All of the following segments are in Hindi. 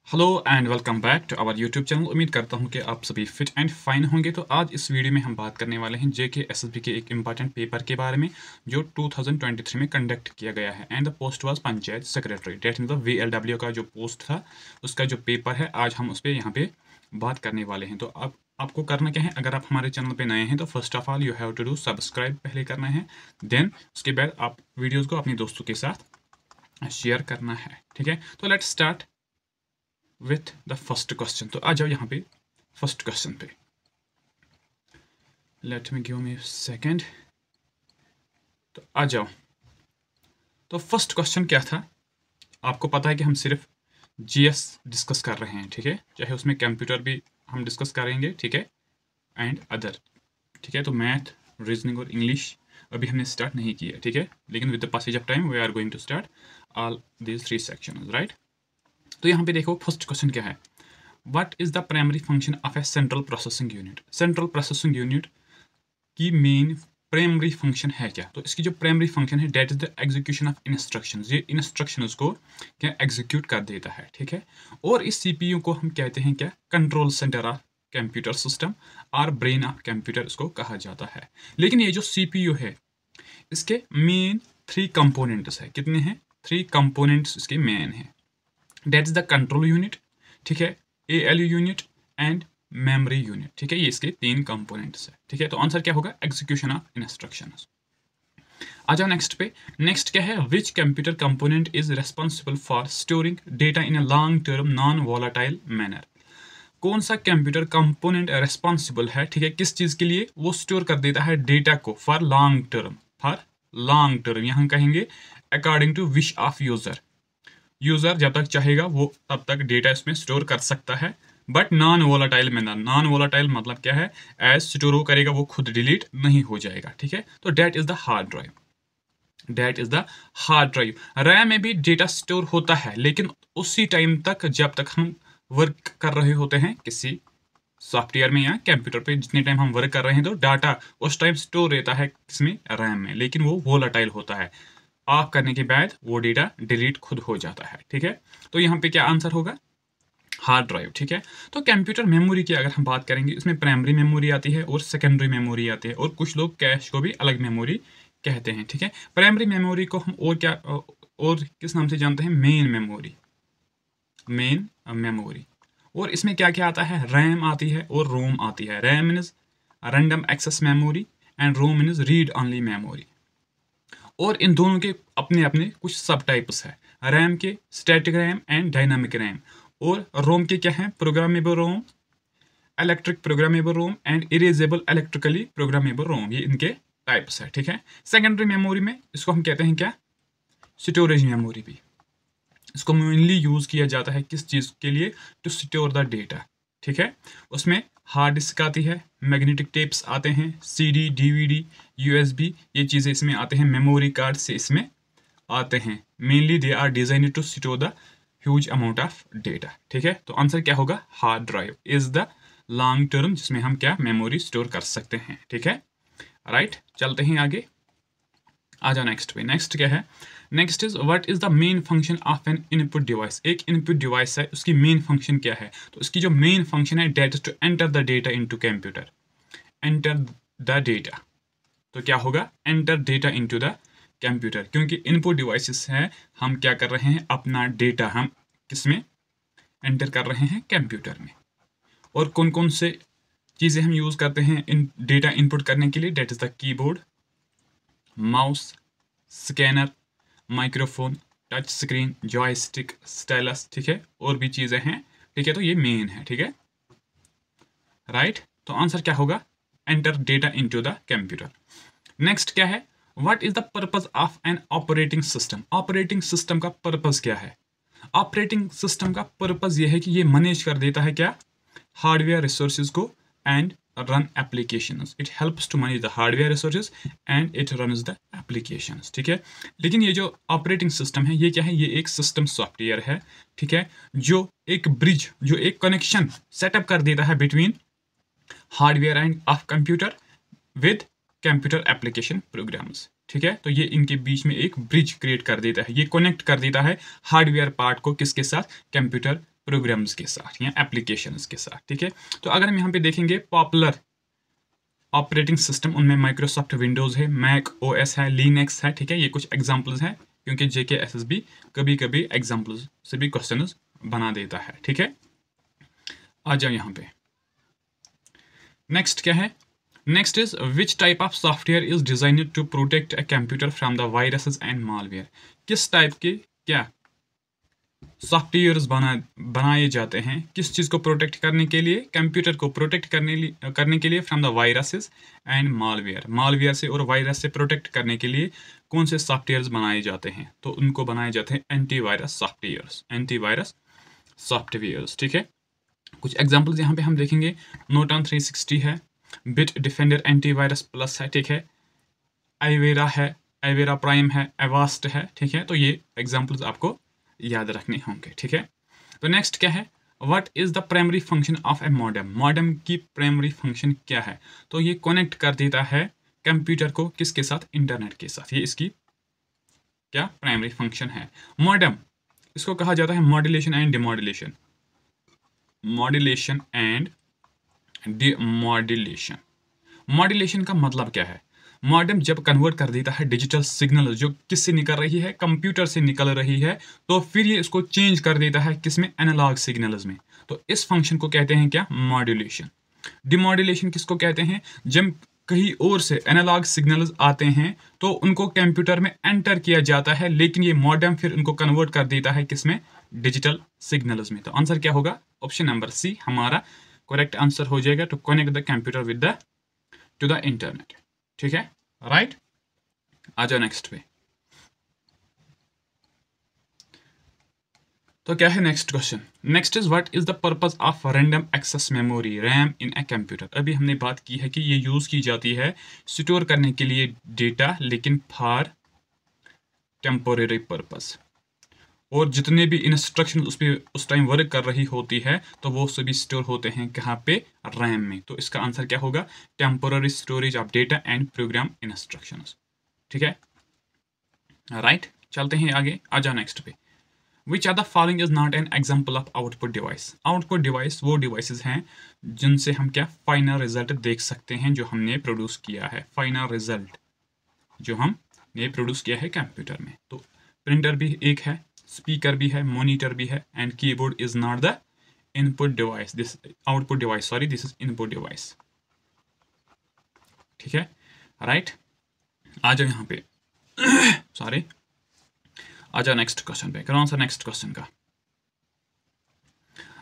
Hello and welcome back to our YouTube channel. उम्मीद करता हूं कि आप सभी फिट एंड फाइन होंगे। तो आज इस वीडियो में हम बात करने वाले हैं जेके एसएसबी के एक इम्पॉर्टेंट पेपर के बारे में जो 2023 में कंडक्ट किया गया है and the post was panchayat secretary. That mean the VLW का जो पोस्ट था उसका जो पेपर है आज हम उस पर यहाँ पे बात करने वाले हैं। तो अब आपको करना क्या है, अगर आप हमारे चैनल पे नए हैं तो first of all you have to do subscribe पहले करना है, देन उसके बाद आप वीडियोज़ को अपने दोस्तों के साथ शेयर करना है। ठीक है, तो let's start with the first question. तो आ जाओ यहाँ पे फर्स्ट क्वेश्चन पे। Let me give me second. तो आ जाओ। तो फर्स्ट क्वेश्चन क्या था, आपको पता है कि हम सिर्फ जीएस डिस्कस कर रहे हैं। ठीक है, चाहे उसमें कंप्यूटर भी हम डिस्कस करेंगे, ठीक है, एंड अदर। ठीक है, तो मैथ, रीजनिंग और इंग्लिश अभी हमने स्टार्ट नहीं किया। ठीक है, लेकिन with the passage of time we are going to start all these 3 sections, right. तो यहाँ पे देखो फर्स्ट क्वेश्चन क्या है, what is the primary function of a central processing unit. Central processing unit की मेन प्राइमरी फंक्शन है क्या। तो इसकी जो प्राइमरी फंक्शन है that is the execution of instructions. ये इंस्ट्रक्शंस को क्या एग्जीक्यूट कर देता है। ठीक है, और इस सीपीयू को हम कहते हैं क्या, control centre of computer system और ब्रेन ऑफ कंप्यूटर इसको कहा जाता है। लेकिन ये जो सीपीयू है इसके मेन 3 कंपोनेंट्स है। कितने हैं? 3 कंपोनेंट्स इसके मेन हैं। That is the control unit, ठीक है, ALU unit and memory unit. ठीक है, ये इसके 3 कंपोनेंट्स है। ठीक है, तो आंसर क्या होगा, एग्जीक्यूशन ऑफ इंस्ट्रक्शंस। आ जाओ नेक्स्ट पे। नेक्स्ट क्या है, which computer component is responsible for storing data in a long term non volatile manner. कौन सा कंप्यूटर कंपोनेंट रेस्पॉन्सिबल है, ठीक है, किस चीज के लिए, वो स्टोर कर देता है डेटा को for long term. For long term यहाँ कहेंगे according to wish of user. User जब तक चाहेगा वो तब तक डेटा इसमें स्टोर कर सकता है, बट नॉन वोलाटाइल में ना। नॉन वोलाटाइल मतलब क्या है, एज स्टोर वो करेगा वो खुद डिलीट नहीं हो जाएगा। ठीक है, तो that is the hard drive. That is the hard drive. RAM में भी डेटा स्टोर होता है, लेकिन उसी टाइम तक जब तक हम वर्क कर रहे होते हैं किसी सॉफ्टवेयर में या कंप्यूटर पे, जितने टाइम हम वर्क कर रहे हैं तो डाटा उस टाइम स्टोर रहता है इसमें रैम में, लेकिन वो वोलाटाइल होता है। ऑफ करने के बाद वो डेटा डिलीट खुद हो जाता है। ठीक है, तो यहाँ पे क्या आंसर होगा, हार्ड ड्राइव। ठीक है, तो कंप्यूटर मेमोरी की अगर हम बात करेंगे, इसमें प्राइमरी मेमोरी आती है और सेकेंडरी मेमोरी आती है, और कुछ लोग कैश को भी अलग मेमोरी कहते हैं। ठीक है, प्राइमरी मेमोरी को हम और क्या और किस नाम से जानते हैं, मेन मेमोरी। Main memory. और इसमें क्या क्या आता है, रैम आती है और रोम आती है। RAM means random access memory and ROM means read only memory. और इन दोनों के अपने अपने कुछ सब टाइप्स है। रैम के static RAM and dynamic RAM, और रोम के क्या है, programmable Rome, electric programmable Rome and erasable electrically programmable रोम। ये इनके टाइप्स है। ठीक है, सेकेंडरी मेमोरी में इसको हम कहते हैं क्या, स्टोरेज मेमोरी भी। इसको मेनली यूज किया जाता है किस चीज के लिए, टू स्टोर द डेटा। ठीक है, उसमें हार्ड डिस्क आती है, मैग्नेटिक टेप्स आते हैं, CD DVD USB, ये चीज़ें इसमें आते हैं, मेमोरी कार्ड से इसमें आते हैं। Mainly they are designed to store the huge amount of data. ठीक है, तो आंसर क्या होगा, hard drive is the long term जिसमें हम क्या मेमोरी स्टोर कर सकते हैं। ठीक है, राइट, चलते हैं आगे। आ जाओ नेक्स्ट पे। नेक्स्ट क्या है, next is what is the main function of an input device. एक इनपुट डिवाइस है, उसकी मेन फंक्शन क्या है। तो इसकी जो मेन फंक्शन है that is to enter the data into computer. Enter the data, तो क्या होगा, enter data into the computer, क्योंकि इनपुट डिवाइसेस है, हम क्या कर रहे हैं, अपना डेटा हम किसमें एंटर कर रहे हैं, कंप्यूटर में। और कौन कौन से चीज़ें हम यूज़ करते हैं इन डेटा इनपुट करने के लिए, that is the keyboard, mouse, scanner, microphone, touch screen, joystick, stylus. ठीक है, और भी चीज़ें हैं। ठीक है, तो ये मेन है। ठीक है, राइट, तो आंसर क्या होगा, enter data into the computer. Next क्या है, what is the purpose of an operating system. Operating system का पर्पस क्या है। ऑपरेटिंग सिस्टम का पर्पस ये है कि ये मैनेज कर देता है क्या, हार्डवेयर रिसोर्सेज को and run applications. It helps to manage the hardware resources and it runs the applications. ठीक है, लेकिन ये जो ऑपरेटिंग सिस्टम है ये क्या है, ये एक सिस्टम सॉफ्टवेयर है। ठीक है, जो एक ब्रिज, जो एक कनेक्शन सेटअप कर देता है between hardware end of computer with computer application programs. ठीक है, तो ये इनके बीच में एक ब्रिज क्रिएट कर देता है, ये कनेक्ट कर देता है हार्डवेयर पार्ट को किसके साथ, कंप्यूटर प्रोग्राम्स के साथ या एप्लीकेशंस के साथ, ठीक है। तो अगर हम यहाँ पे देखेंगे पॉपुलर ऑपरेटिंग सिस्टम, उनमें माइक्रोसॉफ्ट विंडोज़ है, मैक ओएस है, लिनक्स है, ठीक है। ये कुछ एग्जांपल्स हैं, क्योंकि JKSSB कभी कभी एग्जांपल्स से भी क्वेश्चन बना देता है, ठीक है। आ जाओ यहाँ पे। नेक्स्ट क्या है? Next is which type of software is designed to protect a computer from the viruses and malware. किस टाइप के क्या सॉफ्टवेयर्स बनाए जाते हैं किस चीज़ को प्रोटेक्ट करने के लिए, कंप्यूटर को प्रोटेक्ट करने के लिए from the viruses and malware से और वायरस से प्रोटेक्ट करने के लिए कौन से सॉफ्टवेयर्स बनाए जाते हैं? तो उनको बनाए जाते हैं एंटीवायरस सॉफ्टवेयर्स, ठीक है। कुछ एग्जांपल्स यहाँ पे हम देखेंगे, नोटन 360 है, बिट डिफेंडर एंटीवायरस प्लस है, ठीक है, आइवेरा प्राइम है, एवास्ट है, ठीक है। तो ये एग्जांपल्स आपको याद रखने होंगे, ठीक है। तो नेक्स्ट क्या है? What is the primary function of A modem की प्राइमरी फंक्शन क्या है? तो ये कनेक्ट कर देता है कंप्यूटर को किसके साथ? इंटरनेट के साथ। ये इसकी क्या प्राइमरी फंक्शन है। मॉडेम इसको कहा जाता है मॉड्यूलेशन एंड डिमॉड्यूलेशन, मॉड्यूलेशन का मतलब क्या है? मॉडेम जब कन्वर्ट कर देता है डिजिटल सिग्नल जो किससे निकल रही है? कंप्यूटर से निकल रही है, तो फिर ये इसको चेंज कर देता है किसमें? एनालॉग सिग्नल्स में। तो इस फंक्शन को कहते हैं क्या? मॉड्यूलेशन। डिमॉड्यूलेशन किसको कहते हैं? जब कहीं और से एनालॉग सिग्नल्स आते हैं तो उनको कंप्यूटर में एंटर किया जाता है, लेकिन ये मॉडेम फिर उनको कन्वर्ट कर देता है किसमें? डिजिटल सिग्नल्स में। तो आंसर क्या होगा? ऑप्शन नंबर सी हमारा करेक्ट आंसर हो जाएगा, to connect the computer with the to the internet, ठीक है, राइट। आ जाओ नेक्स्ट पे। तो क्या है next question? Next is what is the purpose of random access memory RAM in a computer. अभी हमने बात की है कि ये यूज की जाती है स्टोर करने के लिए डेटा, लेकिन फॉर टेम्पोरेरी पर्पस, और जितने भी इंस्ट्रक्शन उस टाइम वर्क कर रही होती है तो वो सभी स्टोर होते हैं कहाँ पे? रैम में। तो इसका आंसर क्या होगा? Temporary storage of data and program instructions, ठीक है, राइट। चलते हैं आगे, आ जाओ नेक्स्ट पे। Which are the following is not an example of output device. Output device वो डिवाइसेस हैं जिनसे हम क्या फाइनल रिजल्ट देख सकते हैं जो हमने प्रोड्यूस किया है, फाइनल रिजल्ट जो हमने प्रोड्यूस किया है कंप्यूटर में। तो प्रिंटर भी एक है, स्पीकर भी है, मॉनिटर भी है, and keyboard is not the input device, this output device, sorry this is input device, ठीक है, राइट। आ जाओ यहाँ पे सॉरी, आ जाओ नेक्स्ट क्वेश्चन पे, करो आंसर नेक्स्ट क्वेश्चन का।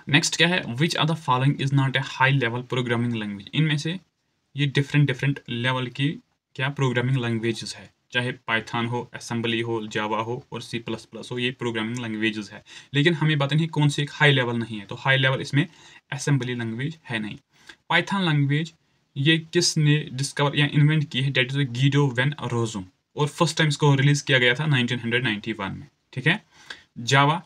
नेक्स्ट क्या है? Which are the following is not a high level programming language. इनमें से ये डिफरेंट लेवल की क्या प्रोग्रामिंग लैंग्वेजेस है, चाहे पाइथन हो, असेंबली हो, जावा हो और C++ हो, ये प्रोग्रामिंग लैंग्वेजेस है, लेकिन हमें पता नहीं कौन सी एक हाई लेवल नहीं है। तो हाई लेवल इसमें असेंबली लैंग्वेज है नहीं। पाइथन लैंग्वेज ये किसने डिस्कवर या इन्वेंट की है? डेट इज गीडो वेन रोजुम, और फर्स्ट टाइम इसको रिलीज किया गया था 1991 में, ठीक है। जावा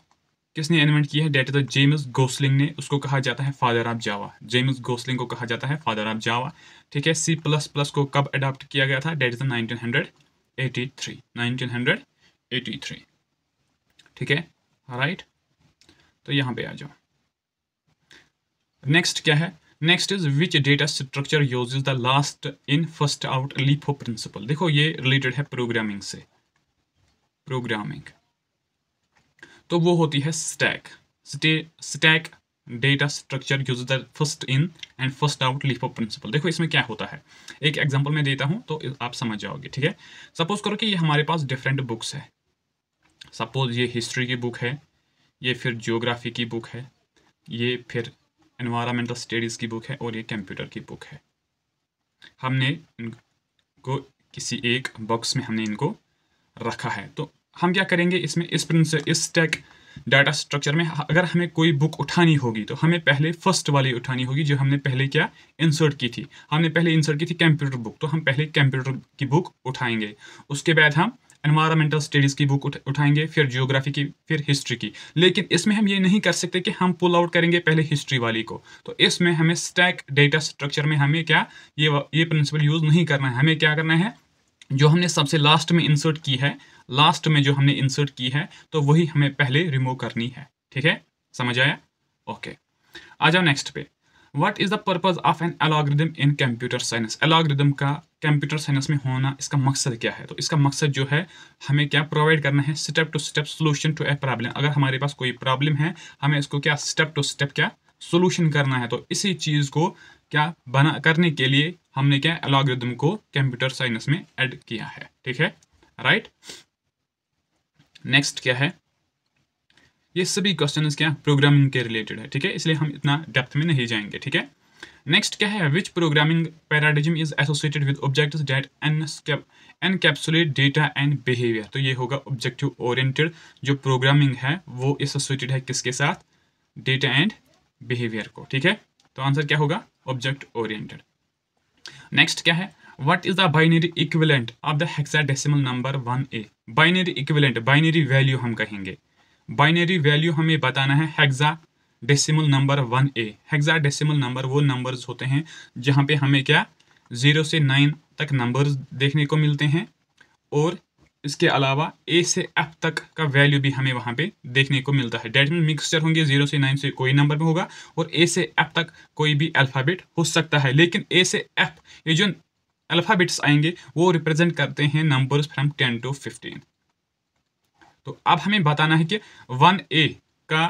किसने इन्वेंट की है? डेट इज जेम्स गोसलिंग ने, उसको कहा जाता है father of Java, James Gosling को कहा जाता है फादर ऑफ जावा, ठीक है। C++ को कब अडॉप्ट किया गया था? डेट इज 1983, ठीक है, राइट। तो यहाँ पे आ जाओ। नेक्स्ट क्या है? Next is which data structure uses the last in first out LIFO principle. देखो ये रिलेटेड है प्रोग्रामिंग से, प्रोग्रामिंग तो वो होती है stack data structure use the first in and first out LIFO principle. देखो इसमें क्या होता है, एक एग्जांपल मैं देता हूं तो आप समझ जाओगे, ठीक है। सपोज करो कि ये हमारे पास डिफरेंट बुक्स है, सपोज ये हिस्ट्री की बुक है, ये फिर ज्योग्राफी की बुक है, ये फिर एनवायरमेंटल स्टडीज़ की बुक है, और ये कंप्यूटर की बुक है। हमने इनको किसी एक बॉक्स में हमने इनको रखा है। तो हम क्या करेंगे इसमें, इस स्टैक डाटा स्ट्रक्चर में अगर हमें कोई बुक उठानी होगी तो हमें पहले फर्स्ट वाली उठानी होगी जो हमने पहले क्या इंसर्ट की थी। हमने पहले इंसर्ट की थी कंप्यूटर बुक, तो हम पहले कंप्यूटर की बुक उठाएंगे, उसके बाद हम एनवायरमेंटल स्टडीज़ की बुक उठाएंगे, फिर ज्योग्राफी की, फिर हिस्ट्री की। लेकिन इसमें हम ये नहीं कर सकते कि हम पुल आउट करेंगे पहले हिस्ट्री वाली को। तो इसमें हमें स्टैक डेटा स्ट्रक्चर में हमें क्या ये प्रिंसिपल यूज़ नहीं करना है। हमें क्या करना है, जो हमने सबसे लास्ट में इंसर्ट की है, लास्ट में जो हमने इंसर्ट की है तो वही हमें पहले रिमूव करनी है, ठीक है, समझ आया। ओके, आ जाओ नेक्स्ट पे। What is the purpose of an algorithm in computer science? Algorithm का कंप्यूटर साइंस में होना, इसका मकसद क्या है? तो इसका मकसद जो है, हमें क्या प्रोवाइड करना है? Step to step solution to a problem. अगर हमारे पास कोई प्रॉब्लम है, हमें इसको क्या स्टेप टू स्टेप क्या सोल्यूशन करना है। तो इसी चीज़ को क्या बना करने के लिए हमने क्या एलॉगरिदम को कंप्यूटर साइंस में ऐड किया है। ठीक है, राइट। नेक्स्ट क्या है? ये सभी क्वेश्चंस क्या प्रोग्रामिंग के रिलेटेड है। ठीक है, इसलिए हम इतना डेप्थ में नहीं जाएंगे। ठीक है, नेक्स्ट क्या है? विच programming paradigm is associated with objects that encapsulate data and behaviour. तो ये होगा ऑब्जेक्टिव ओरिएंटेड जो प्रोग्रामिंग है वो एसोसिएटेड है किसके साथ? डेटा एंड बिहेवियर को। ठीक है, तो आंसर क्या होगा? Object oriented. नेक्स्ट क्या है? What is the binary equivalent of the hexadecimal number 1A? Binary equivalent, binary value हम कहेंगे। बाइनरी वैल्यू हमें बताना है hexadecimal number 1A। Hexadecimal number वो नंबर्स होते हैं जहाँ पे हमें क्या 0 से 9 तक नंबर्स देखने को मिलते हैं, और इसके अलावा A से F तक का वैल्यू भी हमें वहाँ पे देखने को मिलता है। डेट मीन मिक्सचर होंगे, 0 से 9 से कोई नंबर में होगा और A से F तक कोई भी अल्फ़ाबेट हो सकता है। लेकिन A से F ये जो अल्फ़ाबेट्स आएंगे वो रिप्रेजेंट करते हैं नंबर्स फ्रॉम 10 to 15। तो अब हमें बताना है कि 1A का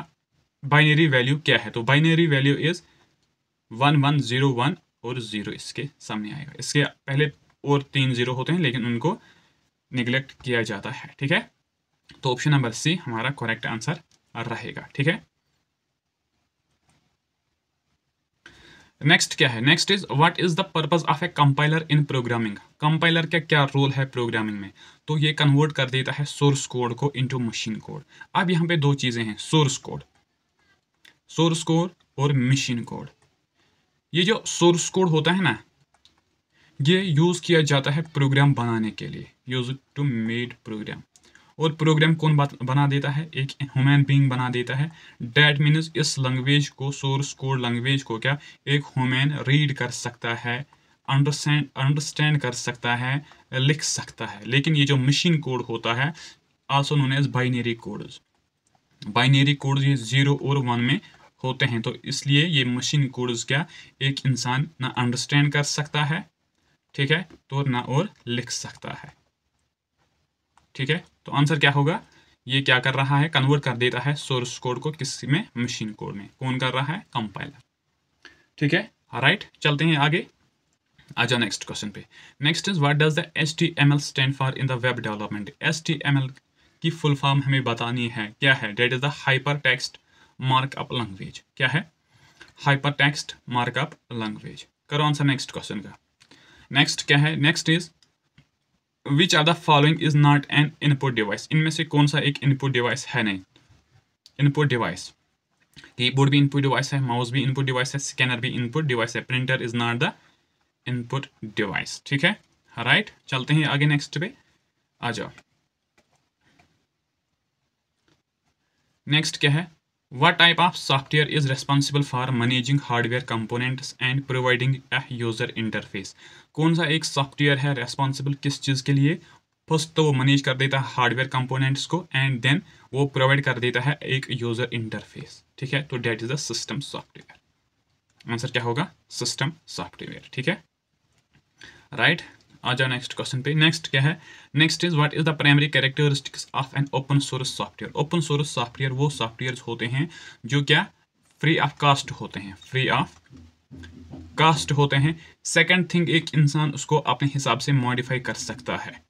बाइनरी वैल्यू क्या है। तो बाइनरी वैल्यू इज 1101 और 0 इसके सामने आएगा। इसके पहले और 3 0 होते हैं लेकिन उनको निगलेक्ट किया जाता है। ठीक है, तो ऑप्शन नंबर सी हमारा करेक्ट आंसर रहेगा। ठीक है, नेक्स्ट क्या है? Next is what is the purpose of A compiler in programming? Compiler का क्या रोल है प्रोग्रामिंग में? तो ये कन्वर्ट कर देता है सोर्स कोड को इनटू मशीन कोड। अब यहाँ पे दो चीजें हैं, सोर्स कोड और मशीन कोड। ये जो सोर्स कोड होता है ना, ये यूज किया जाता है प्रोग्राम बनाने के लिए, यूज टू मेड प्रोग्राम। और प्रोग्राम कौन बना देता है? एक ह्यूमन बीइंग बना देता है। डैट मीन्स इस लैंग्वेज को, सोर्स कोड लैंग्वेज को क्या एक ह्यूमन रीड कर सकता है, अंडरस्टैंड कर सकता है, लिख सकता है। लेकिन ये जो मशीन कोड होता है, also known as binary codes, binary codes ये 0 और 1 में होते हैं। तो इसलिए ये मशीन कोड्स क्या एक इंसान ना अंडरस्टैंड कर सकता है, ठीक है, तो ना और लिख सकता है। ठीक है, तो आंसर क्या होगा? ये क्या कर रहा है? कन्वर्ट कर देता है सोर्स कोड को किस में? मशीन कोड में। कौन कर रहा है? कंपाइलर। ठीक है, राइट। चलते हैं आगे, आ जाओ नेक्स्ट क्वेश्चन पे। Next is what does the HTML stand for in the web development? HTML की फुल फॉर्म हमें बतानी है, क्या है? That is the hyper text markup language. क्या है? Hyper text markup language. करो आंसर नेक्स्ट क्वेश्चन का। नेक्स्ट क्या है? Next is which are the following is not an input device? इनमें से कौन सा एक इनपुट डिवाइस है? नहीं, इनपुट डिवाइस, कीबोर्ड भी इनपुट डिवाइस है, माउस भी इनपुट डिवाइस है, स्कैनर भी इनपुट डिवाइस है, printer is not the input device. ठीक है, राइट। चलते हैं आगे नेक्स्ट पे, आ जाओ। नेक्स्ट क्या है? What type of software is responsible for managing hardware components and providing a user interface? कौन सा एक सॉफ्टवेयर है रेस्पॉन्सिबल किस चीज़ के लिए? फर्स्ट तो वो मैनेज कर देता है हार्डवेयर कंपोनेंट्स को, एंड देन वो प्रोवाइड कर देता है एक यूजर इंटरफेस। ठीक है, तो that is the system software. Answer क्या होगा? System software. ठीक है, राइट। आ जाओ नेक्स्ट क्वेश्चन पे। नेक्स्ट क्या है? Next is what is the primary characteristics of an open source software? Open source software वो सॉफ्टवेयर होते हैं जो क्या फ्री ऑफ कास्ट होते हैं, फ्री ऑफ कास्ट होते हैं। सेकंड थिंग, एक इंसान उसको अपने हिसाब से मॉडिफाई कर सकता है।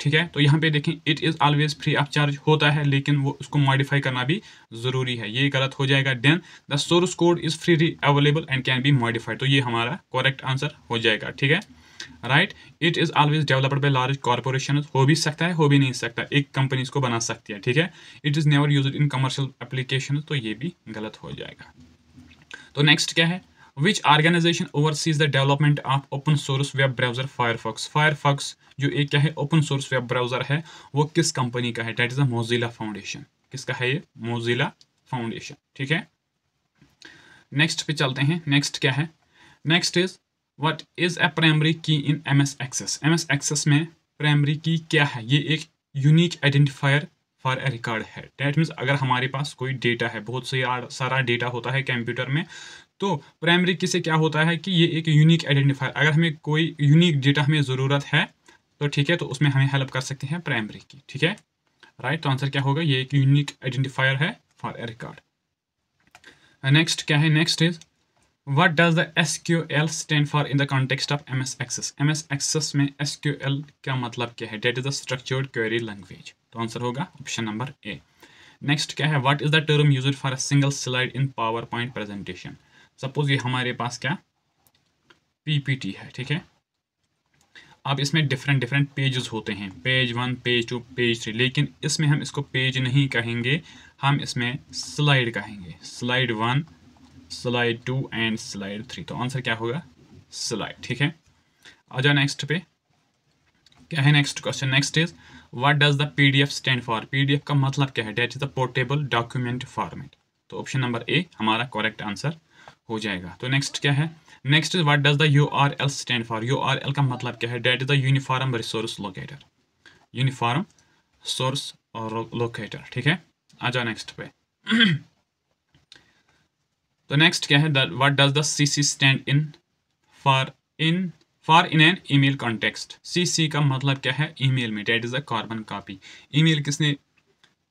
ठीक है, तो यहाँ पे देखें it is always free of charge होता है, लेकिन वो उसको मॉडिफाई करना भी ज़रूरी है, ये गलत हो जाएगा। Then the source code is freely available and can be modified, तो ये हमारा करेक्ट आंसर हो जाएगा। ठीक है, right. It is always developed by large corporation, हो भी सकता है, हो भी नहीं सकता, एक कंपनी इसको बना सकती है। ठीक है, it is never used in commercial application, तो ये भी गलत हो जाएगा। तो नेक्स्ट क्या है? Which organisation oversees the development of open source web browser Firefox? Firefox जो एक क्या है ओपन सोर्स वेब ब्राउजर है, वो किस कंपनी का है? That is the Mozilla foundation. किसका है ये? Mozilla foundation. ठीक है, नेक्स्ट पे चलते हैं। नेक्स्ट क्या है? Next is what is a primary key in MS Access? MS Access में प्राइमरी की क्या है? ये एक unique identifier for a record है। डैट मीन्स अगर हमारे पास कोई डेटा है, बहुत सारा डेटा होता है कंप्यूटर में, तो प्राइमरी की से क्या होता है कि ये एक यूनिक आइडेंटिफायर, अगर हमें कोई यूनिक डेटा हमें ज़रूरत है तो ठीक है, तो उसमें हमें हेल्प कर सकते हैं प्राइमरी की, ठीक है राइट। तो आंसर क्या होगा, ये एक यूनिक आइडेंटिफायर है फॉर ए रिकॉर्ड। नेक्स्ट क्या है, next is what does the SQL stand for in the context of MS Access। MS Access में SQL का मतलब क्या है, that is the structured query language. तो आंसर होगा ऑप्शन नंबर ए। नेक्स्ट क्या है, what is the term used for a single slide in PowerPoint presentation. Suppose ये हमारे पास क्या PPT है, ठीक है। अब इसमें डिफरेंट पेजेस होते हैं, पेज 1, पेज 2, पेज 3, लेकिन इसमें हम इसको पेज नहीं कहेंगे, हम इसमें स्लाइड कहेंगे। Slide 1, slide 2 and slide 3। तो आंसर क्या होगा, स्लाइड, ठीक है। आ जाओ नेक्स्ट पे, क्या है next question. Next is what does the PDF stand for. PDF का मतलब क्या है, that is the portable document format. तो ऑप्शन नंबर ए हमारा करेक्ट आंसर हो जाएगा। तो नेक्स्ट क्या है, next is what does the URL stand for. URL का मतलब क्या है, that is the uniform resource locator. Uniform source और लोकेटर, ठीक है। आ जाओ नेक्स्ट पे। तो नेक्स्ट क्या है, what does the CC stand in for in an email context. CC का मतलब क्या है, ईमेल में, that is a carbon copy. Email किसने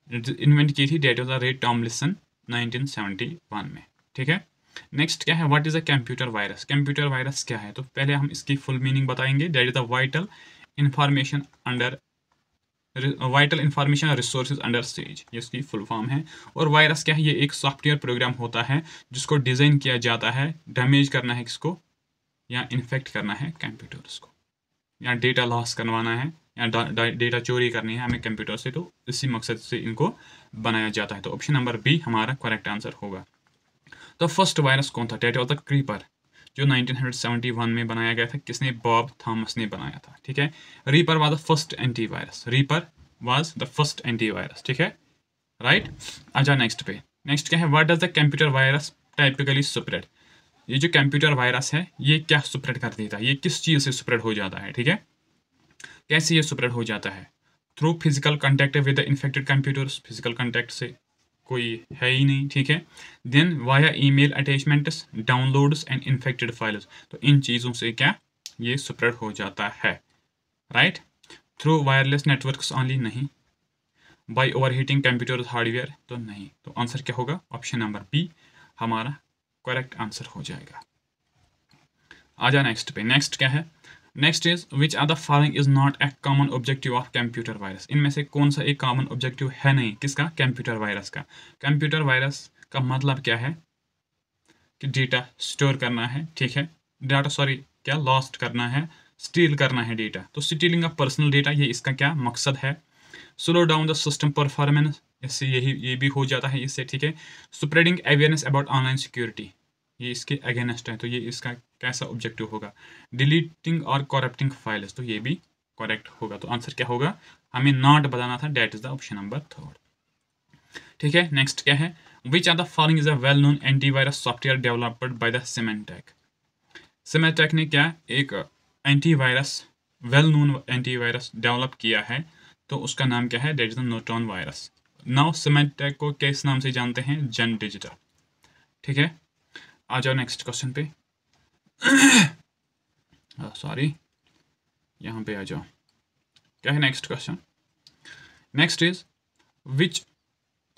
इन्वेंट की थी, डेट इज द रे टॉमलिसन 1971 में, ठीक है। नेक्स्ट क्या है, what is a computer virus. Computer virus क्या है, तो पहले हम इसकी फुल मीनिंग बताएंगे। That is the vital information resources under stage, ये इसकी फुल फॉर्म है। और वायरस क्या है, ये एक सॉफ्टवेयर प्रोग्राम होता है जिसको डिज़ाइन किया जाता है डैमेज करना है किसको, या इन्फेक्ट करना है कंप्यूटर्स को, या डेटा लॉस करवाना है, या डेटा चोरी करनी है हमें कंप्यूटर से, तो इसी मकसद से इनको बनाया जाता है। तो ऑप्शन नंबर बी हमारा करेक्ट आंसर होगा। तो फर्स्ट वायरस कौन था, डेट ऑफ द क्रीपर, जो 1971 में बनाया गया था। किसने, बॉब थॉमस ने बनाया था, ठीक है। Reaper was the first antivirus. Reaper was the first antivirus, ठीक है राइट। अच्छा नेक्स्ट पे, नेक्स्ट क्या है, what does the computer virus typically spread. ये जो कंप्यूटर वायरस है ये क्या स्प्रेड कर देता है, ये किस चीज़ से स्प्रेड हो जाता है, ठीक है। कैसे ये स्प्रेड हो जाता है, through physical contact with the infected computers. Physical contact से कोई है ही नहीं, ठीक है। Then via email attachments, downloads and infected files. तो इन चीज़ों से क्या ये स्प्रेड हो जाता है, right. Through wireless networks only, नहीं। बाय ओवरहीटिंग कंप्यूटर हार्डवेयर, तो नहीं। तो आंसर क्या होगा, ऑप्शन नंबर बी हमारा करेक्ट आंसर हो जाएगा। आ जा नेक्स्ट पे, नेक्स्ट क्या है, next is which are the following is not a common objective of computer virus. इनमें से कौन सा एक कॉमन ऑब्जेक्टिव है नहीं, किसका, कंप्यूटर वायरस का। कंप्यूटर वायरस का मतलब क्या है कि डेटा स्टोर करना है, ठीक है, डाटा क्या लॉस्ट करना है, स्टील करना है डेटा। तो स्टीलिंग ऑफ पर्सनल डेटा, ये इसका क्या मकसद है। Slow down the system performance, इससे ये भी हो जाता है इससे, ठीक है। Spreading awareness about online security, ये इसके अगेंस्ट है, तो ये इसका कैसा ऑब्जेक्टिव होगा। डिलीटिंग और करप्टिंग फाइल्स, तो ये भी करेक्ट होगा। तो आंसर क्या होगा, हमें नॉट बताना था, that is the option number 3, ठीक है। नेक्स्ट क्या है, which are the following is a well known antivirus software developed by the Symantec. Symantec ने क्या एक antivirus, well known antivirus develop किया है, तो उसका नाम क्या है, that is the Norton virus. Now Symantec को किस नाम से जानते हैं, जेन डिजिटल, ठीक है। आ जाओ नेक्स्ट क्वेश्चन पे, सॉरी यहाँ पे आ जाओ, क्या है next question. Next is which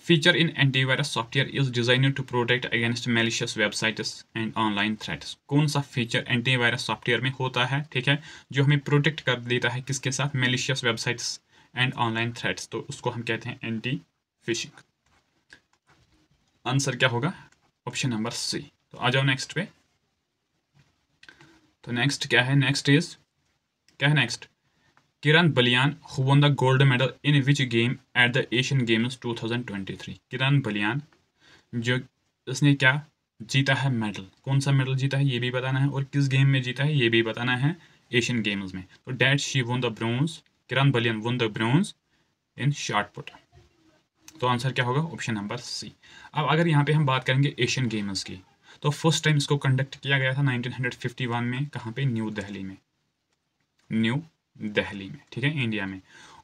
feature in antivirus software is designed to protect against malicious websites and online threats. कौन सा फीचर एंटीवायरस सॉफ्टवेयर में होता है, ठीक है, जो हमें प्रोटेक्ट कर देता है किसके साथ, malicious websites and online threats. तो उसको हम कहते हैं एंटी फिशिंग। आंसर क्या होगा, ऑप्शन नंबर सी। तो आ जाओ नेक्स्ट पे, तो नेक्स्ट क्या है, नेक्स्ट इज क्या है next, Kiran Baliyan who won the gold medal in which game at the Asian games 2023। Kiran Baliyan जो उसने क्या जीता है मेडल, कौन सा मेडल जीता है ये भी बताना है, और किस गेम में जीता है ये भी बताना है, एशियन गेम्स में। तो that she won the bronze, Kiran Baliyan won the bronze in shot put. तो आंसर क्या होगा, ऑप्शन नंबर सी। अब अगर यहाँ पे हम बात करेंगे एशियन गेम्स की, तो फर्स्ट टाइम इसको कंडक्ट किया गया था 1951 में, कहाँ पे, न्यू दिल्ली में, न्यू दिल्ली में, ठीक है, इंडिया में।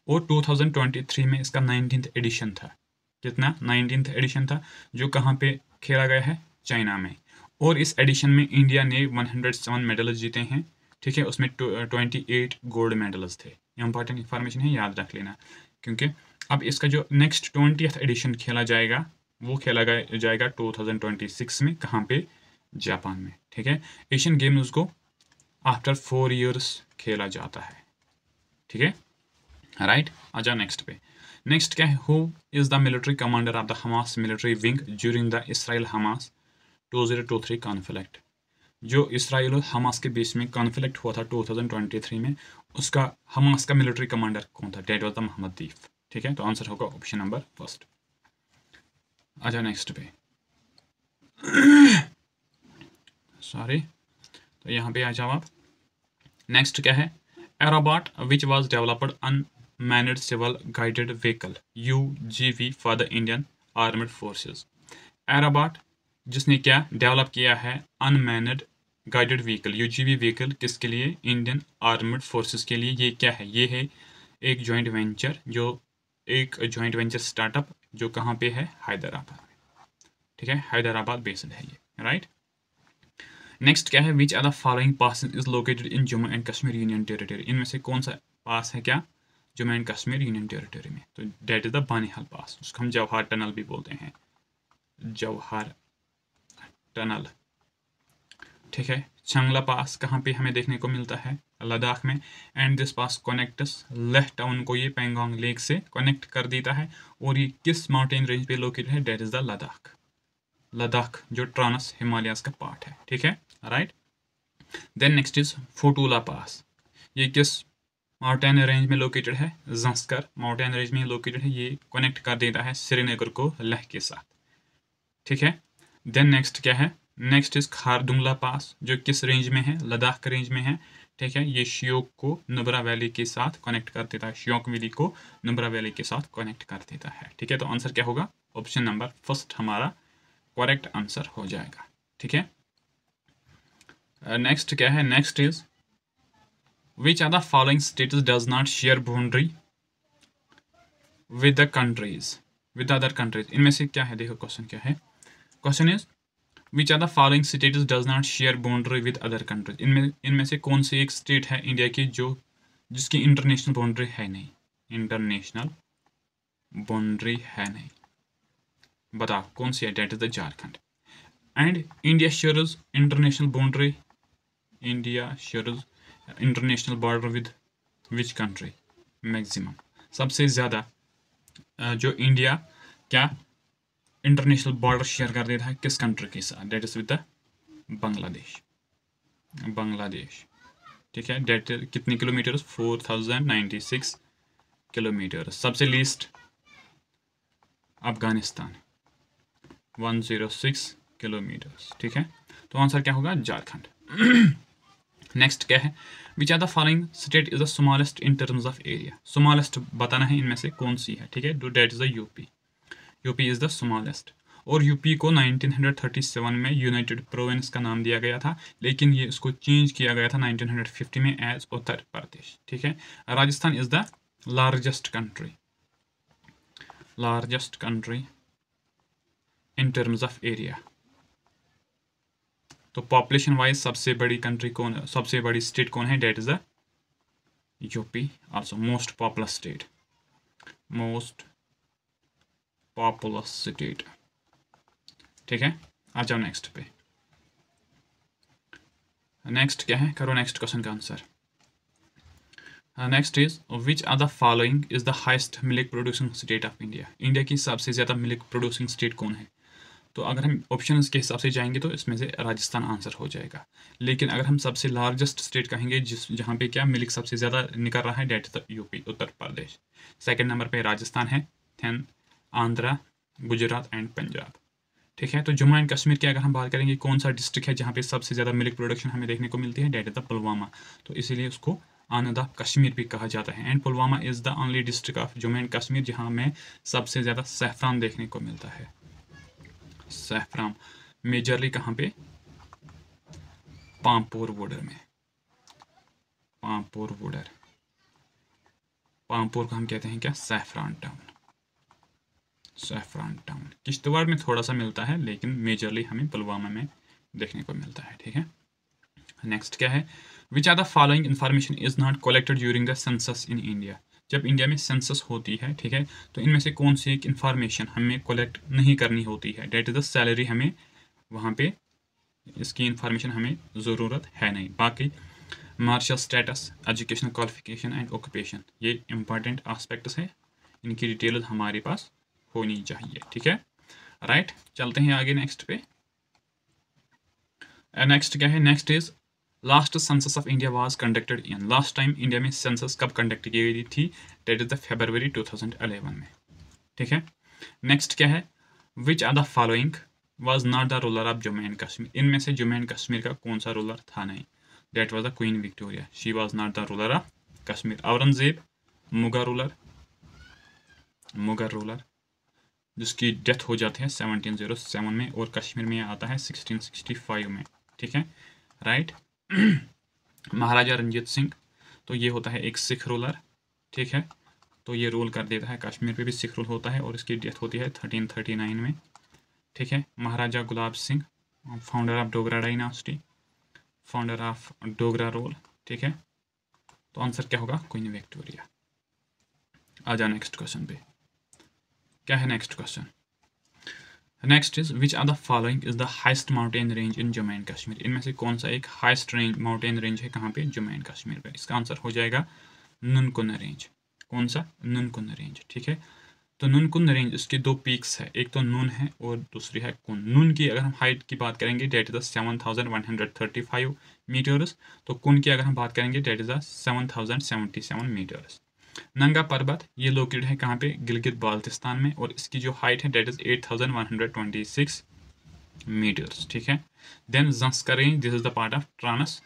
और 2023 में इसका 19th एडिशन था। कितना? 19th एडिशन था, जो कहाँ पे खेला गया है? चाइना में। और इस एडिशन में इंडिया ने 107 मेडल्स जीते हैं, ठीक है। उसमें 28 गोल्ड मेडल्स थे। इंपॉर्टेंट इंफॉर्मेशन है, याद रख लेना, क्योंकि अब इसका जो नेक्स्ट 20th एडिशन खेला जाएगा वो खेला जाएगा 2026 में। कहाँ पे? जापान में, ठीक है। एशियन गेम्स को आफ्टर 4 years खेला जाता है, ठीक है, राइट। आ जाओ नेक्स्ट पे। नेक्स्ट क्या है? Who is the military commander of the Hamas military wing during the Israel Hamas 2023 conflict? जो इसराइल और हमास के बीच में कॉन्फ्लिक्ट हुआ था 2023 में, उसका हमास का मिलिट्री कमांडर कौन था? डेट वाज द मोहम्मद दीफ, ठीक है। तो आंसर होगा ऑप्शन नंबर फर्स्ट। आ जाओ नेक्स्ट पे। सॉरी, तो यहाँ पे आ जाओ आप। नेक्स्ट क्या है? Aerobot which was developed unmanned civil guided vehicle UGV for the Indian armed forces. Aerobot जिसने क्या डेवलप किया है? Unmanned guided vehicle, UGV vehicle, किसके लिए? इंडियन आर्म्ड फोर्सेस के लिए। ये क्या है? ये है एक जॉइंट वेंचर, स्टार्टअप जो कहाँ पे है? हैदराबाद में, ठीक है। हैदराबाद बेस्ड है ये, राइट। नेक्स्ट क्या है? Which are the following pass is located in Jammu and Kashmir union territory. इनमें से कौन सा पास है क्या? Jammu and Kashmir union territory में। तो that is the Banihal pass, उसको हम जवाहर टनल भी बोलते हैं, जवाहर टनल, ठीक है। चंगला पास कहाँ पे हमें देखने को मिलता है? लद्दाख में। And this pass connects Leh town को, ये पेंगोंग लेक से कनेक्ट कर देता है। और ये किस माउंटेन रेंज पे लोकेटेड है? That is the Ladakh. Ladakh जो ट्रांस हिमालयाज का पार्ट है, ठीक है, right. Then next is Fotu La pass. ये किस माउंटेन रेंज में लोकेटेड है? जंस्कर माउंटेन रेंज में लोकेटेड है। ये कनेक्ट कर देता है श्रीनगर को लेह के साथ, ठीक है। देन नेक्स्ट क्या है? नेक्स्ट इज खारदुंगला पास, जो किस रेंज में है? लद्दाख के रेंज में है, ठीक है। ये श्योक को नुब्रा वैली के साथ कनेक्ट कर देता है, श्योक वैली को नुब्रा वैली के साथ कनेक्ट कर देता है, ठीक है। तो आंसर क्या होगा? ऑप्शन नंबर फर्स्ट हमारा करेक्ट आंसर हो जाएगा, ठीक है। नेक्स्ट क्या है? Next is which are the following states does not share boundary with the countries, with other countries. इनमें से क्या है? देखो क्वेश्चन क्या है। Question is which are the following states does not share boundary with other countries. इनमें से कौन सी एक स्टेट है इंडिया की जिसकी इंटरनेशनल बाउंड्री है नहीं? इंटरनेशनल बाउंड्री है नहीं, बताओ कौन सी है? That is the Jharkhand. And India shares international boundary, India shares international border with which country? Maximum, सबसे ज़्यादा जो इंडिया क्या इंटरनेशनल बॉर्डर शेयर कर देता है किस कंट्री के साथ? That is with the Bangladesh, Bangladesh, ठीक है। डेट कितनी किलोमीटर? 4096 किलोमीटर। सबसे लीस्ट अफगानिस्तान 106 किलोमीटर, ठीक है। तो आंसर क्या होगा? झारखंड। नेक्स्ट क्या है? Which are the following state is the smallest in terms of area. Smallest बताना है इनमें से कौन सी है, ठीक है। That is the UP, UP is the smallest. और यूपी को 1937 में यूनाइटेड प्रोविंस का नाम दिया गया था, लेकिन ये इसको चेंज किया गया था 1950 में एज उत्तर प्रदेश, ठीक है। Rajasthan is the largest country, largest country in terms of area. तो पॉपुलेशन वाइज सबसे बड़ी कंट्री कौन, सबसे बड़ी स्टेट कौन है? That is the UP, also most popular state, most popular state, ठीक है। आ जाओ नेक्स्ट पे। नेक्स्ट क्या है? करो नेक्स्ट क्वेश्चन का answer. Next is which are the following is the highest milk producing state of India. India की सबसे ज़्यादा मिल्क प्रोड्यूसिंग स्टेट कौन है? तो अगर हम ऑप्शंस के हिसाब से जाएंगे तो इसमें से राजस्थान आंसर हो जाएगा। लेकिन अगर हम सबसे लार्जेस्ट स्टेट कहेंगे जहाँ पे क्या मिल्क सबसे ज़्यादा निकल रहा है, date UP, Uttar Pradesh. Second number पे राजस्थान है, देन आंध्रा, गुजरात एंड पंजाब, ठीक है। तो जम्मू एंड कश्मीर की अगर हम बात करेंगे कौन सा डिस्ट्रिक्ट है जहाँ पे सबसे ज़्यादा मिल्क प्रोडक्शन हमें देखने को मिलती है, डेट इज द पुलवामा। तो इसीलिए उसको आनंद ऑफ कश्मीर भी कहा जाता है। And Pulwama is the only district of Jammu and Kashmir जहाँ में सबसे ज़्यादा सैफरान देखने को मिलता है। सैफरान मेजरली कहाँ पे? पामपोर बॉर्डर में, पामपोर बॉर्डर, पामपुर को हम कहते हैं क्या, saffron town. Saffron town Kishtwar में थोड़ा सा मिलता है, लेकिन मेजरली हमें पुलवामा में देखने को मिलता है, ठीक है। नेक्स्ट क्या है, which are the following information is not collected during the census in India. जब इंडिया में सेंसस होती है, ठीक है, तो इनमें से कौन सी एक इन्फॉर्मेशन हमें कलेक्ट नहीं करनी होती है, डेट इज द सैलरी। हमें वहाँ पे इसकी इन्फॉर्मेशन हमें ज़रूरत है नहीं। बाकी marital status, educational qualification and occupation, ये इंपॉर्टेंट आस्पेक्ट्स है, इनकी डिटेल हमारे पास होनी चाहिए, ठीक है। राइट, चलते हैं आगे नेक्स्ट पे। नेक्स्ट क्या है, next is last census of India was conducted in. Last time India में सेंसस कब कंडक्ट की गई थी, डेट इज द February 2011 में, ठीक है। नेक्स्ट क्या है, which are the following was not the ruler of Jammu and Kashmir. इनमें से जम्मू एंड कश्मीर का कौन सा रूलर था नहीं, that was the queen Victoria, she was not the ruler of Kashmir. Aurangzeb Mughal ruler जिसकी डेथ हो जाती है 1707 में, और कश्मीर में आता है 1665 में, ठीक है। राइट, महाराजा रंजीत सिंह, तो ये होता है एक सिख रूलर, ठीक है, तो ये रूल कर देता है, कश्मीर पे भी सिख रूल होता है, और इसकी डेथ होती है 1339 में, ठीक है। Maharaja Gulab Singh, founder of Dogra dynasty, founder of Dogra rule, ठीक है। तो आंसर क्या होगा, क्वीन विक्टोरिया। आ जाओ नेक्स्ट क्वेश्चन पे, क्या है next question. Next is which are the following is the highest mountain range in Jammu and Kashmir. इनमें से कौन सा एक हाइस्ट रेंज माउंटेन रेंज है कहाँ पे, जम्मू एंड कश्मीर पे। इसका आंसर हो जाएगा नुनकुन रेंज। कौन सा, नुनकुन रेंज, ठीक है। तो नुनकुन रेंज, इसके दो पीक्स है, एक तो नून है और दूसरी है कुन। नून की अगर हम हाइट की बात करेंगे, डेट इज द 7135 मीटर्स, तो कुन की अगर हम बात करेंगे, डेट इज द 7077 मीटर्स। नंगा पर्वत, ये लोकेटेड है कहाँ पे, गिलगित बाल्टिस्तान में, और इसकी जो हाइट है डेट इज 8126 मीटर्स, ठीक है। Then Zanskar range, this is the part of trans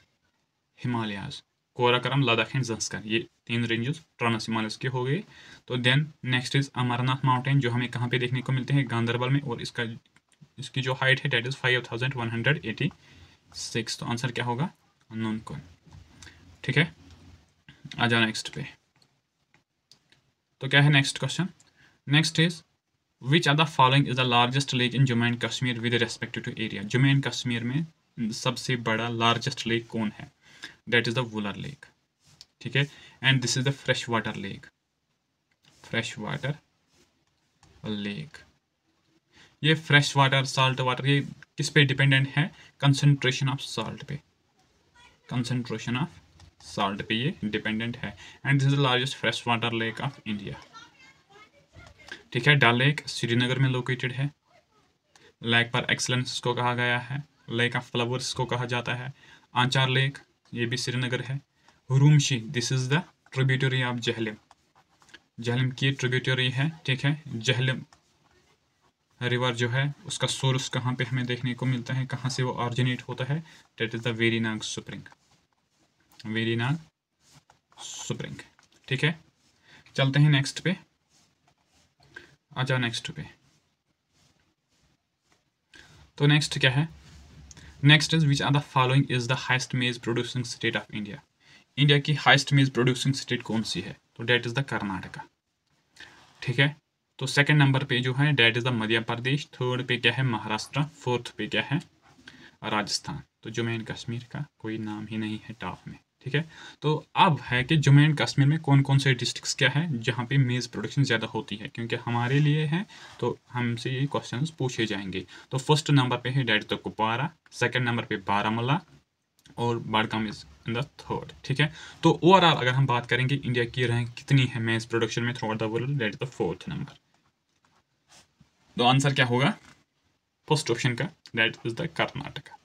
Himalayas. Karakoram, Ladakh and Zanskar, ये तीन रेंजेस ट्रांस हिमालयस के हो गए। तो then next is Amarnath mountain, जो हमें कहाँ पे देखने को मिलते हैं, गांधरबल में, और इसकी जो हाइट है डेट इज 5186। तो आंसर क्या होगा, नुनकुन, ठीक है। आ जाओ नेक्स्ट पे, तो क्या है next question. Next is which are the following is the largest lake in Jammu and Kashmir with respect to area. Jammu and Kashmir में सबसे बड़ा लार्जेस्ट लेक कौन है, that is the Wular lake, ठीक है। And this is the fresh water lake, fresh water lake. ये फ्रेश वाटर, साल्ट वाटर, ये किस पे डिपेंडेंट है, कंसंट्रेशन ऑफ साल्ट पे, कंसंट्रेशन ऑफ साल्ट पे ये डिपेंडेंट है। And this is the largest fresh water lake of India, ठीक है। डल लेक श्रीनगर में लोकेटेड है, लेक पर एक्सलेंस को कहा गया है, लेक ऑफ फ्लावर्स को कहा जाता है। आंचार लेक, ये भी श्रीनगर है। हुरुमशी, this is the tributary of Jhelum, Jhelum की ट्रिब्यूटरी है, ठीक है। जहलम रिवर जो है उसका सोर्स कहाँ पे हमें देखने को मिलता है, कहाँ से वो ऑरिजिनेट होता है, that is the Verinag spring, Verinag spring, ठीक है। चलते हैं नेक्स्ट पे, आ जाओ नेक्स्ट पे। तो नेक्स्ट क्या है, next is which are the following is the highest maize producing state of India. India की हाइस्ट मेज प्रोड्यूसिंग स्टेट कौन सी है, तो डेट इज द कर्नाटका, ठीक है। तो सेकंड नंबर पे जो है that is the Madhya Pradesh, third पे क्या है महाराष्ट्र, फोर्थ पे क्या है राजस्थान। तो जम्मू एंड कश्मीर का कोई नाम ही नहीं है टॉप में, ठीक है। तो अब है कि जम्मू एंड कश्मीर में कौन कौन से डिस्ट्रिक्ट्स क्या है जहाँ पे मेज प्रोडक्शन ज़्यादा होती है, क्योंकि हमारे लिए है तो हमसे ये क्वेश्चंस पूछे जाएंगे। तो फर्स्ट नंबर पे है that the Kupwara, second number पे बारामूला, और Budgam is in the third, ठीक है। तो ओवरऑल अगर हम बात करेंगे इंडिया की रैंक कितनी है मेज प्रोडक्शन में throughout the world, that is the fourth number. तो आंसर क्या होगा फर्स्ट ऑप्शन का, डेट इज द कर्नाटका,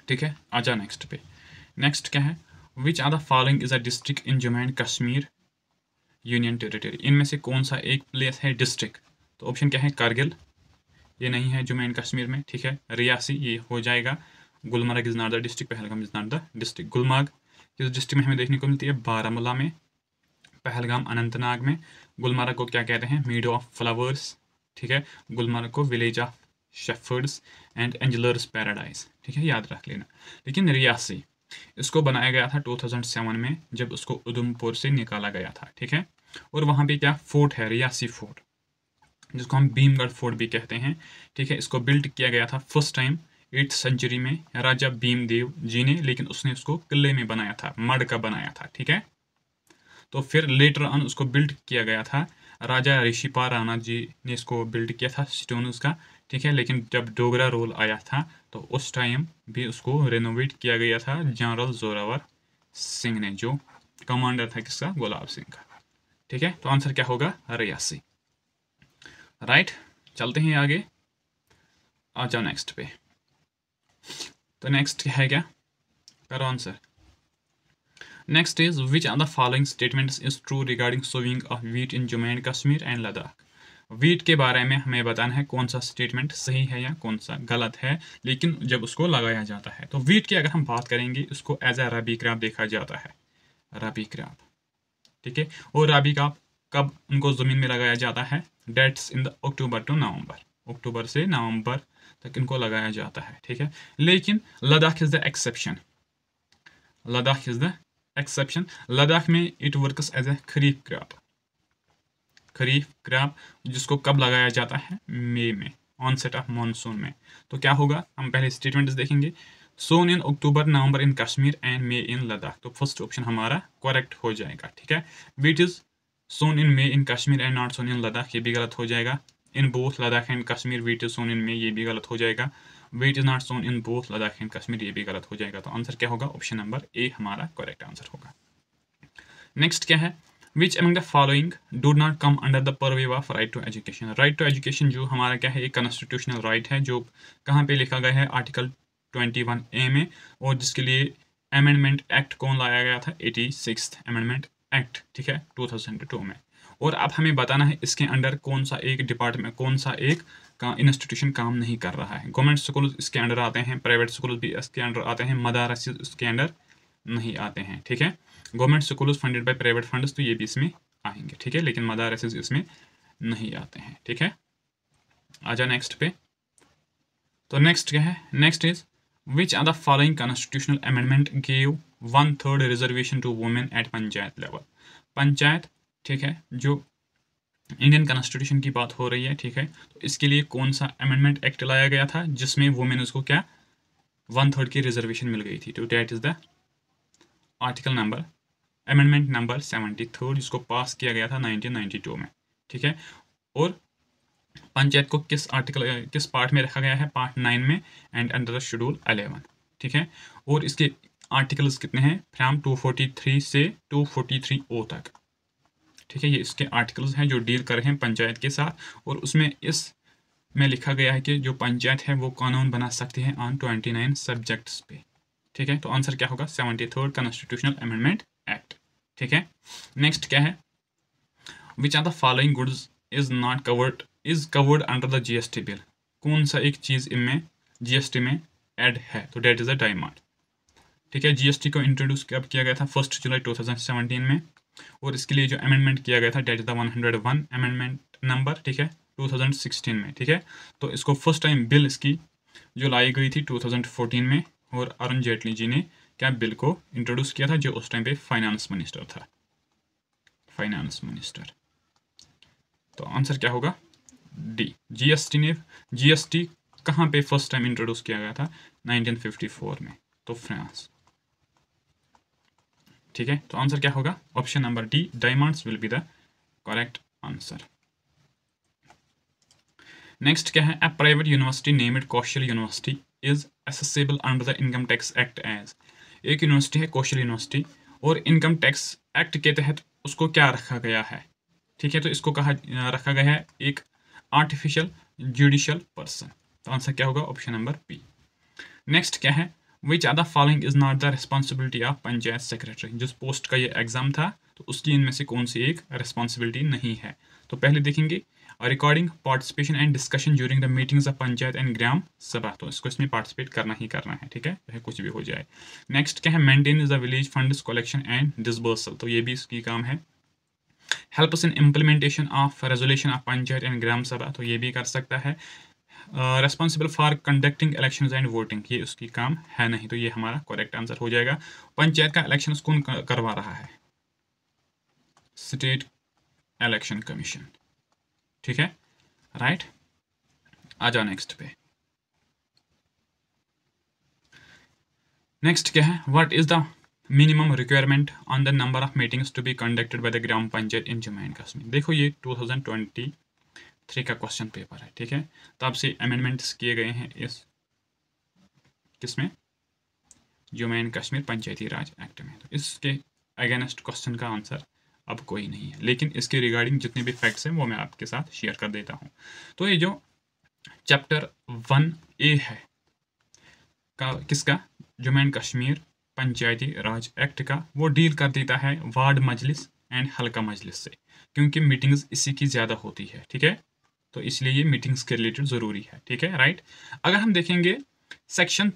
ठीक है। आ जाओ नेक्स्ट पे, नेक्स्ट क्या है, which are the following is a district in Jammu and Kashmir union territory. इनमें से कौन सा एक प्लेस है डिस्ट्रिक्ट, तो ऑप्शन क्या है कारगिल, ये नहीं है जम्मू एंड कश्मीर में, ठीक है। रियासी, ये हो जाएगा। Gulmarg is not the district, Pahalgam is not the district. Gulmarg किस डिस्ट्रिक्ट में हमें देखने को मिलती है, बारामूला में, पहलगाम अनंतनाग में। गुलमर्ग को क्या कहते हैं, मीडो ऑफ फ्लावर्स, ठीक है। गुलमर्ग को village of shepherds and anglers paradise, ठीक है, याद रख लेना। लेकिन रियासी इसको बनाया गया था 2007 में, जब उसको उधमपुर से निकाला गया था, ठीक है। और वहाँ पे क्या फोर्ट है, रियासी फोर्ट, जिसको हम भीमगढ़ फोर्ट भी कहते हैं, ठीक है। इसको बिल्ड किया गया था फर्स्ट टाइम 8th सेंचुरी में राजा भीमदेव जी ने, लेकिन उसने उसको किले में बनाया था, मड का बनाया था, ठीक है। तो फिर लेटर ऑन उसको बिल्ड किया गया था, राजा ऋषिपा राणा जी ने इसको बिल्ड किया था स्टोन उसका, ठीक है। लेकिन जब डोगरा रूल आया था तो उस टाइम भी उसको रेनोवेट किया गया था जनरल जोरावर सिंह ने, जो कमांडर था किसका, गुलाब सिंह का, ठीक है। तो आंसर क्या होगा, रियासी, राइट। चलते हैं आगे, आ जाओ नेक्स्ट पे। तो नेक्स्ट है क्या, करो answer. Next is which are the following statements is true regarding sowing of wheat in Jammu and Kashmir and Ladakh. Wheat के बारे में हमें बताना है कौन सा स्टेटमेंट सही है या कौन सा गलत है, लेकिन जब उसको लगाया जाता है। तो वीट की अगर हम बात करेंगे, उसको एज ए रबी क्रॉप देखा जाता है, रबी क्रॉप, ठीक है। और रबी क्रॉप कब उनको ज़मीन में लगाया जाता है, that's in the October to November, अक्टूबर से नवंबर तक इनको लगाया जाता है, ठीक है। लेकिन Ladakh is the exception, Ladakh is the exception. Ladakh में it works as a kharif crop, kharif crop, जिसको कब लगाया जाता है, मई में, ऑनसेट ऑफ मानसून में। तो क्या होगा, हम पहले स्टेटमेंट्स देखेंगे, sown in October November in Kashmir and May in Ladakh. तो फर्स्ट ऑप्शन हमारा करेक्ट हो जाएगा, ठीक है। Wheat is sown in May in Kashmir and not sown in Ladakh, ये भी गलत हो जाएगा। In both Ladakh and Kashmir wheat is sown in May, ये भी गलत हो जाएगा। Wheat is not sown in both Ladakh and Kashmir, ये भी गलत हो जाएगा। तो आंसर क्या होगा, ऑप्शन नंबर ए हमारा करेक्ट आंसर होगा। नेक्स्ट क्या है, which among the following do not come under the purview of right to education. Right to education जो हमारा क्या है, एक कॉन्स्टिट्यूशनल राइट है, जो कहाँ पे लिखा गया है, आर्टिकल 21A में, और जिसके लिए अमेंडमेंट एक्ट कौन लाया गया था, 86th अमेंडमेंट एक्ट, ठीक है, 2002 में। और अब हमें बताना है इसके अंडर कौन सा एक डिपार्टमेंट, कौन सा एक का इंस्टीट्यूशन काम नहीं कर रहा है। गवर्नमेंट स्कूल इसके अंडर आते हैं, प्राइवेट स्कूल भी इसके अंडर आते हैं, मदारस इसके अंडर नहीं आते हैं, ठीक है। Government school funded by private funds, तो ये भी इसमें आएंगे, ठीक है, लेकिन मदारस इसमें नहीं आते हैं, ठीक है। आ जाओ नेक्स्ट पे। तो नेक्स्ट क्या है, next is which are the following constitutional amendment give 1/3 reservation to women at panchayat level. Panchayat, ठीक है, जो इंडियन कॉन्स्टिट्यूशन की बात हो रही है, ठीक है। तो इसके लिए कौन सा अमेंडमेंट एक्ट लाया गया था, जिसमें वुमेन उसको क्या 1/3 की रिजर्वेशन मिल गई थी। तो that is the article number, amendment number 73, जिसको पास किया गया था 1992 में, ठीक है। और पंचायत को किस आर्टिकल, किस पार्ट में रखा गया है, पार्ट 9 में एंड अंडर द शेड्यूल 11, ठीक है। और इसके आर्टिकल्स कितने हैं, फ्रॉम 243 से 243O तक, ठीक है। ये इसके आर्टिकल्स हैं जो डील कर रहे हैं पंचायत के साथ, और उसमें इस में लिखा गया है कि जो पंचायत है वो कानून बना सकती है ऑन 29 सब्जेक्ट्स पे, ठीक है। तो आंसर क्या होगा, 73rd कॉन्स्टिट्यूशनल अमेंडमेंट एक्ट, ठीक है। नेक्स्ट क्या है, which are the following goods is not covered, is covered under the GST bill. कौन सा एक चीज़ इनमें GST में ऐड है, तो डेट इज द डायमंड, ठीक है। GST को इंट्रोड्यूस कब किया गया था, 1 जुलाई 2017 में, और इसके लिए जो अमेंडमेंट किया गया था, that is the 101 amendment number, ठीक है, 2016 में, ठीक है। तो इसको फर्स्ट टाइम बिल इसकी जो लाई गई थी 2014 में, और अरुण जेटली जी ने क्या बिल को इंट्रोड्यूस किया था, जो उस टाइम पे फाइनेंस मिनिस्टर था, फाइनेंस मिनिस्टर। तो आंसर क्या होगा, डी। GST कहाँ पे फर्स्ट टाइम इंट्रोड्यूस किया गया था, 1954 में, तो फ्रांस, ठीक है। तो आंसर क्या होगा, option number D, diamonds will be the correct answer. Next क्या है, a private university named Kaushal university is assessable under the income tax act as. एक यूनिवर्सिटी है कौशल यूनिवर्सिटी, और इनकम टैक्स एक्ट के तहत उसको क्या रखा गया है, ठीक है। तो इसको कहा रखा गया है एक आर्टिफिशियल जुडिशियल पर्सन। तो आंसर क्या होगा, ऑप्शन नंबर बी। नेक्स्ट क्या है, which are the following is not the responsibility of panchayat secretary. जिस पोस्ट का ये एग्जाम था, तो उसकी इनमें से कौन सी एक रिस्पॉन्सिबिलिटी नहीं है। तो पहले देखेंगे, recording participation and discussion during the meetings of panchayat and gram sabha. तो इसको इसमें पार्टिसिपेट करना ही करना है, ठीक है, चाहे कुछ भी हो जाए। नेक्स्ट क्या है, maintain the village funds collection and disbursal. तो ये भी इसकी काम है। Helps in implementation of resolution of panchayat and gram sabha. तो ये भी कर सकता है। Responsible for conducting elections and voting, ये उसकी काम है नहीं, तो ये हमारा करेक्ट आंसर हो जाएगा। पंचायत का इलेक्शन कौन करवा रहा है, स्टेट इलेक्शन कमीशन, ठीक है, राइट। आ जाओ नेक्स्ट पे। नेक्स्ट क्या है, what is the minimum requirement on the number of meetings to be conducted by the gram panchayat in Jammu and Kashmir. देखो ये 2023 का क्वेश्चन पेपर है, ठीक है। तब से अमेंडमेंट्स किए गए हैं इस किसमें, Jammu and Kashmir Panchayati Raj act में। तो इसके अगेंस्ट क्वेश्चन का आंसर अब कोई नहीं है, लेकिन इसके रिगार्डिंग जितने भी फैक्ट्स हैं वो मैं आपके साथ शेयर कर देता हूँ। तो ये जो चैप्टर 1A है का किसका, Jammu and Kashmir Panchayati Raj act का, वो डील कर देता है वार्ड मजलिस एंड हल्का मजलिस से, क्योंकि मीटिंग्स इसी की ज़्यादा होती है, ठीक है। तो इसलिए ये मीटिंग्स के रिलेटेड ज़रूरी है, ठीक है, राइट। अगर हम देखेंगे सेक्शन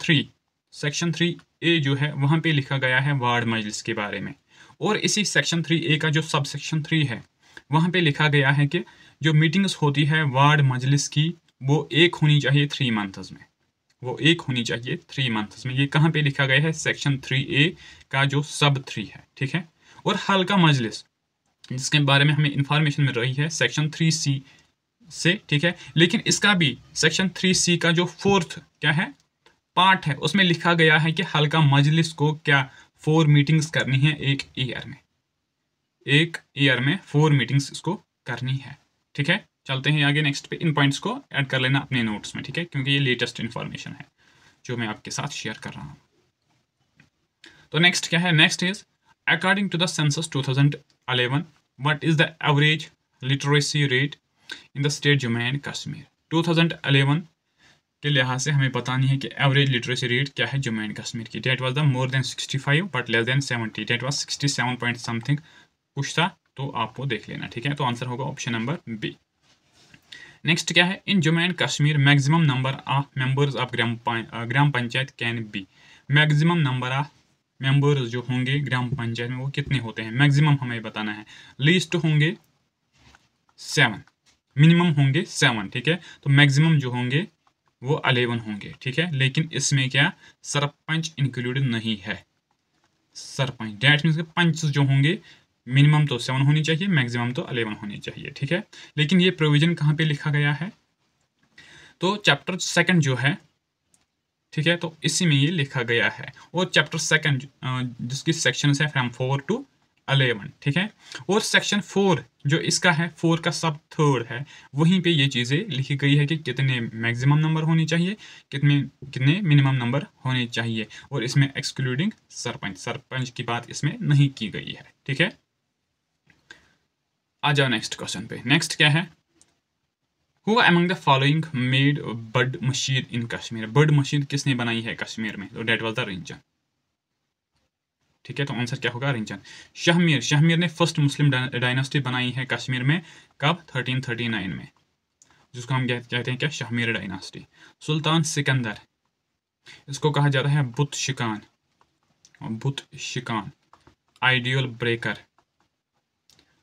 3A जो है वहाँ पे लिखा गया है वार्ड मजलिस के बारे में, और इसी सेक्शन 3A का जो सब सेक्शन 3 है वहाँ पे लिखा गया है कि जो मीटिंग्स होती है वार्ड मजलिस की वो एक होनी चाहिए 3 मंथ्स में, वो एक होनी चाहिए 3 मंथ्स में। ये कहाँ पे लिखा गया है, सेक्शन 3A का जो सब 3 है, ठीक है। और हल्का मजलिस जिसके बारे में हमें इंफॉर्मेशन मिल रही है सेक्शन 3C से, ठीक है। लेकिन इसका भी सेक्शन 3C का जो 4th क्या है पार्ट है उसमें लिखा गया है कि हल्का मजलिस को क्या 4 मीटिंग्स करनी है एक ईयर में 4 मीटिंग्स इसको करनी है, ठीक है। चलते हैं आगे नेक्स्ट पे, इन पॉइंट्स को ऐड कर लेना अपने नोट्स में, ठीक है, क्योंकि ये लेटेस्ट इन्फॉर्मेशन है जो मैं आपके साथ शेयर कर रहा हूँ। तो नेक्स्ट क्या है, next is according to the census 2011 what is the average literacy rate in the state Jammu and Kashmir. 2011 के लिहाज से हमें बतानी है कि एवरेज लिटरेसी रेट क्या है जम्मू एंड कश्मीर की। That was the more than 65 but less than 70, that was 67 point something कुछ था, तो आपको देख लेना, ठीक है। तो आंसर होगा ऑप्शन नंबर बी। नेक्स्ट क्या है, in Jammu and Kashmir maximum number of members of gram panchayat can be. Maximum number of members जो होंगे ग्राम पंचायत में वो कितने होते हैं, मैक्सिमम हमें बताना है। लीस्ट होंगे 7, मिनिमम होंगे 7, ठीक है। तो मैक्सिमम जो होंगे वो 11 होंगे, ठीक है। लेकिन इसमें क्या सरपंच इंक्लूडेड नहीं है, सरपंच डेट मीन्स पंच जो होंगे मिनिमम तो 7 होनी चाहिए, मैक्सिमम तो 11 होनी चाहिए, ठीक है। लेकिन ये प्रोविजन कहाँ पे लिखा गया है, तो चैप्टर 2 जो है, ठीक है, तो इसी में ये लिखा गया है। और चैप्टर 2 जिसकी सेक्शन है फ्रॉम 4 to 11, ठीक है। और सेक्शन 4 जो इसका है 4 का सब 3rd है, वहीं पे ये चीज़ें लिखी गई है कि कितने मैक्सिमम नंबर होनी चाहिए, कितने मिनिमम नंबर होने चाहिए, और इसमें एक्सक्लूडिंग सरपंच की बात इसमें नहीं की गई है, ठीक है। आ जाओ नेक्स्ट क्वेश्चन पे। नेक्स्ट क्या है, who among the following made bird Masjid in Kashmir. Bird मशीद किसने बनाई है कश्मीर में, तो डेट वाज द रिंचन, ठीक है। तो आंसर क्या होगा, रिंचन। शाहमीर ने फर्स्ट मुस्लिम डायनास्टी बनाई है कश्मीर में, कब, 1339 में, जिसको हम कहते हैं क्या, शाहमीर डायनास्टी। सुल्तान सिकंदर, इसको कहा जाता है बुत शिकान आइडियल ब्रेकर,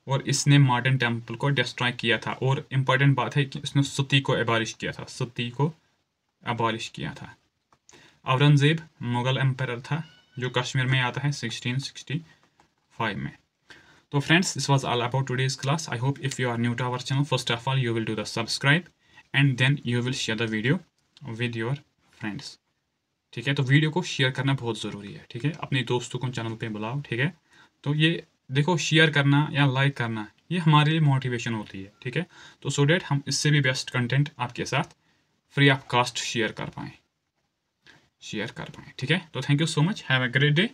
और इसने मॉडर्न टेम्पल को डिस्ट्रॉय किया था। और इम्पॉर्टेंट बात है कि इसने सती को एबॉलिश किया था। औरंगजेब मुगल एम्पायर था जो कश्मीर में आता है 1665 में। तो friends, this was all about today's class. I hope if you are new to our channel, first of all you will do the subscribe and then you will share the video with your friends, ठीक है। तो वीडियो को शेयर करना बहुत ज़रूरी है, ठीक है। अपने दोस्तों को चैनल पे बुलाओ, ठीक है। तो ये देखो, शेयर करना या लाइक करना ये हमारे लिए मोटिवेशन होती है, ठीक है। तो सो डेट हम इससे भी बेस्ट कंटेंट आपके साथ फ्री ऑफ कॉस्ट शेयर कर पाएँ, ठीक है। तो thank you so much, have a great day.